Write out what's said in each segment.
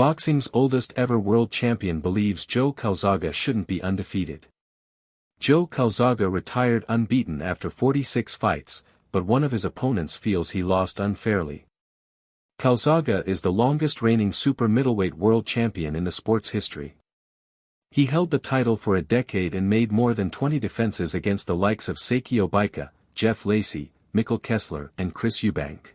Boxing's oldest ever world champion believes Joe Calzaghe shouldn't be undefeated. Joe Calzaghe retired unbeaten after 46 fights, but one of his opponents feels he lost unfairly. Calzaghe is the longest reigning super middleweight world champion in the sport's history. He held the title for a decade and made more than 20 defenses against the likes of Seiki Obika, Jeff Lacey, Mikkel Kessler and Chris Eubank.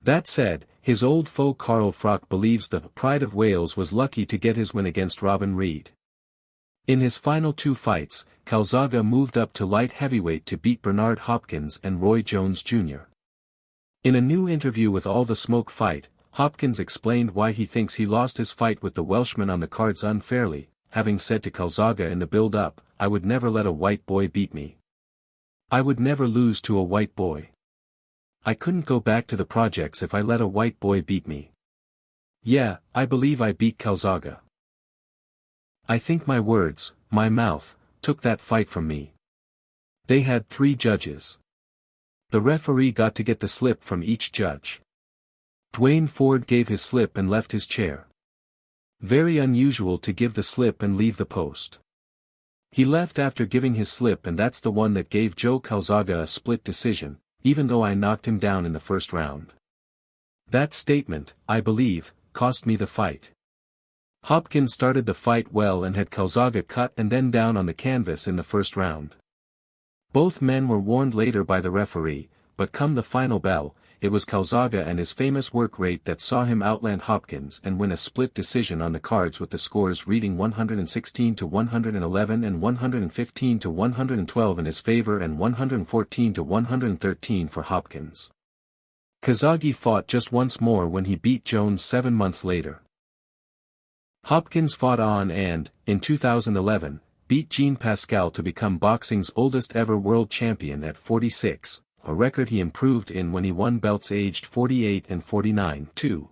That said, his old foe Carl Froch believes the Pride of Wales was lucky to get his win against Robin Reid. In his final 2 fights, Calzaghe moved up to light heavyweight to beat Bernard Hopkins and Roy Jones Jr. In a new interview with All the Smoke Fight, Hopkins explained why he thinks he lost his fight with the Welshman on the cards unfairly, having said to Calzaghe in the build-up, "I would never let a white boy beat me. I would never lose to a white boy. I couldn't go back to the projects if I let a white boy beat me. Yeah, I believe I beat Calzaghe. I think my words, my mouth, took that fight from me." They had 3 judges. The referee got to get the slip from each judge. Dwayne Ford gave his slip and left his chair. Very unusual to give the slip and leave the post. He left after giving his slip, and that's the one that gave Joe Calzaghe a split decision, even though I knocked him down in the first round. That statement, I believe, cost me the fight. Hopkins started the fight well and had Calzaghe cut and then down on the canvas in the first round. Both men were warned later by the referee, but come the final bell, it was Calzaghe and his famous work rate that saw him outland Hopkins and win a split decision on the cards, with the scores reading 116-111 and 115-112 in his favor and 114-113 for Hopkins. Calzaghe fought just once more when he beat Jones 7 months later. Hopkins fought on and, in 2011, beat Jean Pascal to become boxing's oldest ever world champion at 46, a record he improved in when he won belts aged 48 and 49 too.